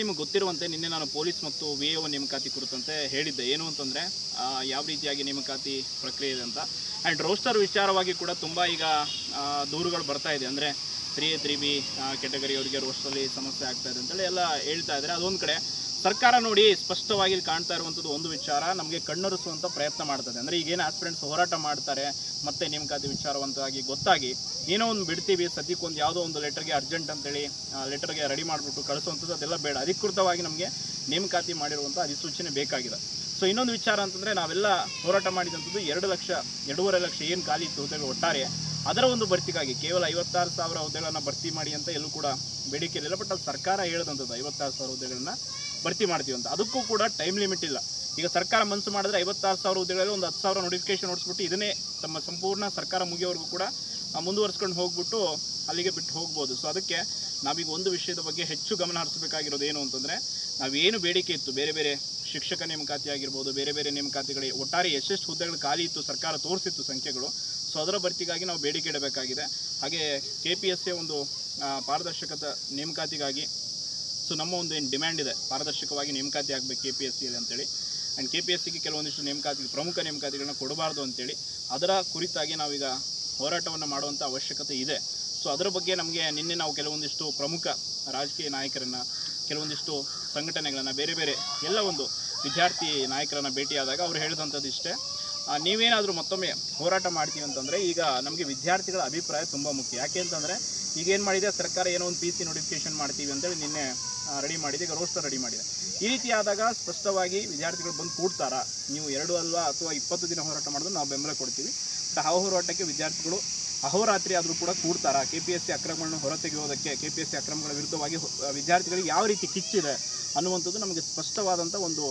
ನಿಮಗೆ ಗೊತ್ತಿರುವಂತೆ ನಿನ್ನೆ ನಾನು ಪೊಲೀಸ್ ಮತ್ತು VAO ನೇಮಕಾತಿ ಕುರಿತಂತೆ ಹೇಳಿದ್ದೆ. ಏನು ಅಂತಂದರೆ ಯಾವ ರೀತಿಯಾಗಿ ನೇಮಕಾತಿ ಪ್ರಕ್ರಿಯೆ ಇದೆ ಅಂತ. ಆ್ಯಂಡ್ ರೋಸ್ಟರ್ ವಿಚಾರವಾಗಿ ಕೂಡ ತುಂಬ ಈಗ ದೂರುಗಳು ಬರ್ತಾ ಇದೆ. ಅಂದರೆ 3A 3B ಕೆಟಗರಿ ಅವರಿಗೆ ರೋಸ್ಟರಲ್ಲಿ ಸಮಸ್ಯೆ ಆಗ್ತಾ ಇದೆ ಅಂತೇಳಿ ಎಲ್ಲ ಹೇಳ್ತಾ ಇದ್ದಾರೆ. ಅದೊಂದು ಕಡೆ ಸರ್ಕಾರ ನೋಡಿ ಸ್ಪಷ್ಟವಾಗಿ ಕಾಣ್ತಾ ಇರುವಂಥದ್ದು ಒಂದು ವಿಚಾರ ನಮಗೆ ಕಣ್ಣೊರೆಸುವಂಥ ಪ್ರಯತ್ನ ಮಾಡ್ತದೆ. ಅಂದರೆ ಈಗೇನು ಆಸ್ಪಿರೆಂಟ್ಸ್ ಹೋರಾಟ ಮಾಡ್ತಾರೆ ಮತ್ತೆ ನೇಮಕಾತಿ ವಿಚಾರವಂತವಾಗಿ ಗೊತ್ತಾಗಿ ಏನೋ ಒಂದು ಬಿಡ್ತೀವಿ, ಸದ್ಯಕ್ಕೊಂದು ಯಾವುದೋ ಒಂದು ಲೆಟರ್ಗೆ ಅರ್ಜೆಂಟ್ ಅಂತೇಳಿ ಲೆಟರ್ಗೆ ರೆಡಿ ಮಾಡಿಬಿಟ್ಟು ಕಳಿಸುವಂಥದ್ದು ಅದೆಲ್ಲ ಬೇಡ. ಅಧಿಕೃತವಾಗಿ ನಮಗೆ ನೇಮಕಾತಿ ಮಾಡಿರುವಂಥ ಅಧಿಸೂಚನೆ ಬೇಕಾಗಿದೆ. ಸೊ ಇನ್ನೊಂದು ವಿಚಾರ ಅಂತಂದರೆ ನಾವೆಲ್ಲ ಹೋರಾಟ ಮಾಡಿದಂಥದ್ದು 2-2.5 ಲಕ್ಷ ಏನು ಖಾಲಿ ಇತ್ತು ಹುದ್ದೆಗಳು ಒಟ್ಟಾರೆ, ಅದರ ಒಂದು ಭರ್ತಿಗಾಗಿ ಕೇವಲ 56,000 ಹುದ್ದೆಗಳನ್ನು ಭರ್ತಿ ಮಾಡಿ ಅಂತ ಎಲ್ಲೂ ಕೂಡ ಬೇಡಿಕೆ ಇರಲಿಲ್ಲ. ಬಟ್ ಅದು ಸರ್ಕಾರ ಹೇಳಿದಂಥದ್ದು 56,000 ಹುದ್ದೆಗಳನ್ನ ಭರ್ತಿ ಮಾಡ್ತೀವಿ ಅಂತ. ಅದಕ್ಕೂ ಕೂಡ ಟೈಮ್ ಲಿಮಿಟ್ ಇಲ್ಲ. ಈಗ ಸರ್ಕಾರ ಮನಸ್ಸು ಮಾಡಿದ್ರೆ 56,000 ಹುದ್ದೆಗಳಲ್ಲಿ ಒಂದು 10,000 ನೋಟಿಫಿಕೇಶನ್ ಹೊಡಿಸ್ಬಿಟ್ಟು ಇದನ್ನೇ ತಮ್ಮ ಸಂಪೂರ್ಣ ಸರ್ಕಾರ ಮುಗಿಯೋವರೆಗೂ ಕೂಡ ಮುಂದುವರ್ಸ್ಕೊಂಡು ಹೋಗ್ಬಿಟ್ಟು ಅಲ್ಲಿಗೆ ಬಿಟ್ಟು ಹೋಗ್ಬೋದು. ಸೊ ಅದಕ್ಕೆ ನಾವೀಗ ಒಂದು ವಿಷಯದ ಬಗ್ಗೆ ಹೆಚ್ಚು ಗಮನ ಹರಿಸಬೇಕಾಗಿರೋದು ಏನು ಅಂತಂದರೆ, ನಾವೇನು ಬೇಡಿಕೆ ಇತ್ತು ಬೇರೆ ಬೇರೆ ಶಿಕ್ಷಕ ನೇಮಕಾತಿ ಆಗಿರ್ಬೋದು, ಬೇರೆ ಬೇರೆ ನೇಮಕಾತಿಗಳಿಗೆ ಒಟ್ಟಾರೆ ಎಷ್ಟೆಷ್ಟು ಹುದ್ದೆಗಳು ಖಾಲಿ ಇತ್ತು ಸರ್ಕಾರ ತೋರಿಸಿತ್ತು ಸಂಖ್ಯೆಗಳು. ಸೊ ಅದರ ಭರ್ತಿಗಾಗಿ ನಾವು ಬೇಡಿಕೆ ಇಡಬೇಕಾಗಿದೆ. ಹಾಗೆ KPSC ಒಂದು ಪಾರದರ್ಶಕತೆ ನೇಮಕಾತಿಗಾಗಿ ಸೊ ನಮ್ಮ ಒಂದು ಏನು ಡಿಮ್ಯಾಂಡ್ ಇದೆ, ಪಾರದರ್ಶಕವಾಗಿ ನೇಮಕಾತಿ ಆಗಬೇಕು KPSCಯಲ್ಲಿ ಅಂತೇಳಿ. ಆ್ಯಂಡ್ KPSCಗೆ ಕೆಲವೊಂದಿಷ್ಟು ಪ್ರಮುಖ ನೇಮಕಾತಿಗಳನ್ನ ಕೊಡಬಾರ್ದು ಅಂತೇಳಿ ಅದರ ಕುರಿತಾಗಿ ನಾವೀಗ ಹೋರಾಟವನ್ನು ಮಾಡುವಂಥ ಅವಶ್ಯಕತೆ ಇದೆ. ಸೊ ಅದರ ಬಗ್ಗೆ ನಮಗೆ ನಿನ್ನೆ ನಾವು ಕೆಲವೊಂದಿಷ್ಟು ಪ್ರಮುಖ ರಾಜಕೀಯ ನಾಯಕರನ್ನು, ಕೆಲವೊಂದಿಷ್ಟು ಸಂಘಟನೆಗಳನ್ನು, ಬೇರೆ ಬೇರೆ ಎಲ್ಲ ಒಂದು ವಿದ್ಯಾರ್ಥಿ ನಾಯಕರನ್ನು ಭೇಟಿಯಾದಾಗ ಅವರು ಹೇಳಿದಂಥದ್ದು ಇಷ್ಟೇ, ನೀವೇನಾದರೂ ಮತ್ತೊಮ್ಮೆ ಹೋರಾಟ ಮಾಡ್ತೀವಿ ಅಂತಂದರೆ ಈಗ ನಮಗೆ ವಿದ್ಯಾರ್ಥಿಗಳ ಅಭಿಪ್ರಾಯ ತುಂಬ ಮುಖ್ಯ. ಯಾಕೆ ಅಂತಂದರೆ ಈಗೇನು ಮಾಡಿದೆ ಸರ್ಕಾರ, ಏನೋ ಒಂದು PC ನೋಟಿಫಿಕೇಶನ್ ಮಾಡ್ತೀವಿ ಅಂತೇಳಿ ನಿನ್ನೆ ರೆಡಿ ಮಾಡಿದೆ, ಈಗ ರೋಸ್ಟರ್ ರೆಡಿ ಮಾಡಿದೆ. ಈ ರೀತಿ ಆದಾಗ ಸ್ಪಷ್ಟವಾಗಿ ವಿದ್ಯಾರ್ಥಿಗಳು ಬಂದು ಕೂಡ್ತಾರಾ, ನೀವು 2 ಅಲ್ವಾ ಅಥವಾ 20 ದಿನ ಹೋರಾಟ ಮಾಡಿದ್ರು ನಾವು ಬೆಂಬಲ ಕೊಡ್ತೀವಿ. ಆ ಹೋರಾಟಕ್ಕೆ ವಿದ್ಯಾರ್ಥಿಗಳು ಅಹೋರಾತ್ರಿ ಆದರೂ ಕೂಡ ಕೂಡ್ತಾರಾ, KPSC ಅಕ್ರಮಗಳನ್ನು ಹೊರತೆಗೆಯೋದಕ್ಕೆ, KPSC ಅಕ್ರಮಗಳ ವಿರುದ್ಧವಾಗಿ ವಿದ್ಯಾರ್ಥಿಗಳಿಗೆ ಯಾವ ರೀತಿ ಕಿಚ್ಚಿದೆ ಅನ್ನುವಂಥದ್ದು ನಮಗೆ ಸ್ಪಷ್ಟವಾದಂಥ ಒಂದು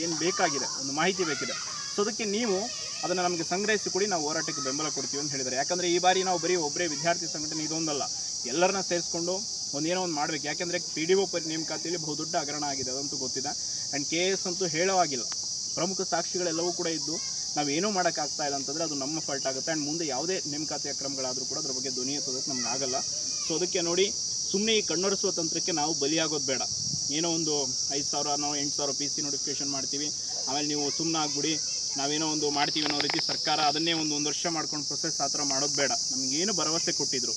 ಏನು ಬೇಕಾಗಿದೆ, ಒಂದು ಮಾಹಿತಿ ಬೇಕಿದೆ. ಸೊ ಅದಕ್ಕೆ ನೀವು ಅದನ್ನು ನಮಗೆ ಸಂಗ್ರಹಿಸಿ ಕೊಡಿ, ನಾವು ಹೋರಾಟಕ್ಕೆ ಬೆಂಬಲ ಕೊಡ್ತೀವಿ ಅಂತ ಹೇಳಿದ್ದಾರೆ. ಯಾಕಂದರೆ ಈ ಬಾರಿ ನಾವು ಬರೀ ಒಬ್ಬರೇ ವಿದ್ಯಾರ್ಥಿ ಸಂಘಟನೆ ಇದೊಂದಲ್ಲ, ಎಲ್ಲರನ್ನ ಸೇರಿಸ್ಕೊಂಡು ಒಂದೇನೋ ಒಂದು ಮಾಡಬೇಕು. ಯಾಕೆಂದರೆ PDO ನೇಮಕಾತಿಯಲ್ಲಿ ಬಹುದೊಡ್ಡ ಹಗರಣ ಆಗಿದೆ, ಅದಂತೂ ಗೊತ್ತಿದೆ. ಆ್ಯಂಡ್ KS ಅಂತೂ ಹೇಳೋ ಆಗಿಲ್ಲ, ಪ್ರಮುಖ ಸಾಕ್ಷಿಗಳೆಲ್ಲವೂ ಕೂಡ ಇದ್ದು ನಾವೇನೂ ಮಾಡೋಕ್ಕಾಗ್ತಾ ಇಲ್ಲ ಅಂತಂದರೆ ಅದು ನಮ್ಮ ಫಾಲ್ಟ್ ಆಗುತ್ತೆ. ಆ್ಯಂಡ್ ಮುಂದೆ ಯಾವುದೇ ನೇಮಕಾತಿ ಅಕ್ರಮಗಳಾದರೂ ಕೂಡ ಅದ್ರ ಬಗ್ಗೆ ಧ್ವನಿ ಎತ್ತೋದಕ್ಕೆ ನಮ್ಗೆ ಆಗಲ್ಲ. ಸೊ ಅದಕ್ಕೆ ನೋಡಿ, ಸುಮ್ಮನೆ ಈ ಕಣ್ಣೊರೆಸುವ ತಂತ್ರಕ್ಕೆ ನಾವು ಬಲಿಯಾಗೋದು ಬೇಡ. ಏನೋ ಒಂದು 5,000 ನಾವು 8,000 PC ನೋಟಿಫಿಕೇಶನ್ ಮಾಡ್ತೀವಿ, ಆಮೇಲೆ ನೀವು ಸುಮ್ಮನೆ ಆಗ್ಬಿಡಿ, ನಾವೇನೋ ಒಂದು ಮಾಡ್ತೀವಿ ಅನ್ನೋ ರೀತಿ ಸರ್ಕಾರ ಅದನ್ನೇ ಒಂದು ವರ್ಷ ಮಾಡ್ಕೊಂಡು ಪ್ರೊಸೆಸ್ ಆ ಥರ ಮಾಡೋದು ಬೇಡ. ನಮಗೇನು ಭರವಸೆ ಕೊಟ್ಟಿದ್ರು,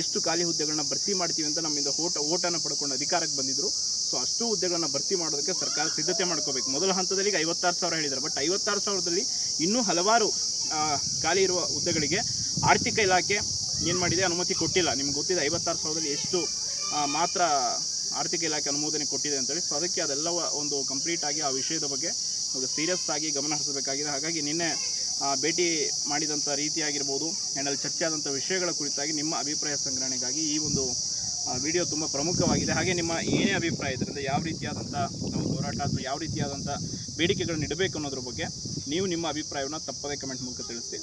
ಎಷ್ಟು ಖಾಲಿ ಹುದ್ದೆಗಳನ್ನ ಭರ್ತಿ ಮಾಡ್ತೀವಿ ಅಂತ ನಮ್ಮಿಂದ ಓಟನ್ನು ಪಡ್ಕೊಂಡು ಅಧಿಕಾರಕ್ಕೆ ಬಂದಿದ್ರು. ಸೊ ಅಷ್ಟು ಹುದ್ದೆಗಳನ್ನ ಭರ್ತಿ ಮಾಡೋದಕ್ಕೆ ಸರ್ಕಾರ ಸಿದ್ಧತೆ ಮಾಡ್ಕೋಬೇಕು. ಮೊದಲ ಹಂತದಲ್ಲಿ 56,000 ಹೇಳಿದ್ದಾರೆ, ಬಟ್ 56,000ದಲ್ಲಿ ಇನ್ನೂ ಹಲವಾರು ಖಾಲಿ ಇರುವ ಹುದ್ದೆಗಳಿಗೆ ಆರ್ಥಿಕ ಇಲಾಖೆ ಏನು ಮಾಡಿದೆ, ಅನುಮತಿ ಕೊಟ್ಟಿಲ್ಲ. ನಿಮ್ಗೆ ಗೊತ್ತಿದೆ 56,000ದಲ್ಲಿ ಎಷ್ಟು ಮಾತ್ರ ಆರ್ಥಿಕ ಇಲಾಖೆ ಅನುಮೋದನೆ ಕೊಟ್ಟಿದೆ ಅಂತೇಳಿ. ಸೊ ಅದಕ್ಕೆ ಅದೆಲ್ಲ ಒಂದು ಕಂಪ್ಲೀಟಾಗಿ ಆ ವಿಷಯದ ಬಗ್ಗೆ ಸೀರಿಯಸ್ ಆಗಿ ಗಮನ ಹರಿಸಬೇಕಾಗಿದೆ. ಹಾಗಾಗಿ ನಿನ್ನೆ ಭೇಟಿ ಮಾಡಿದಂಥ ರೀತಿಯಾಗಿರ್ಬೋದು, ಆ್ಯಂಡ್ ಅಲ್ಲಿ ಚರ್ಚೆ ಆದಂಥ ವಿಷಯಗಳ ಕುರಿತಾಗಿ ನಿಮ್ಮ ಅಭಿಪ್ರಾಯ ಸಂಗ್ರಹಣೆಗಾಗಿ ಈ ಒಂದು ವಿಡಿಯೋ ತುಂಬ ಪ್ರಮುಖವಾಗಿದೆ. ಹಾಗೆ ನಿಮ್ಮ ಏನೇ ಅಭಿಪ್ರಾಯ ಇದರಿಂದ ಯಾವ ರೀತಿಯಾದಂಥ ಹೋರಾಟ ಅಥವಾ ಯಾವ ರೀತಿಯಾದಂಥ ಬೇಡಿಕೆಗಳನ್ನು ಇಡಬೇಕು ಅನ್ನೋದ್ರ ಬಗ್ಗೆ ನೀವು ನಿಮ್ಮ ಅಭಿಪ್ರಾಯವನ್ನು ತಪ್ಪದೇ ಕಮೆಂಟ್ ಮೂಲಕ ತಿಳಿಸಿ.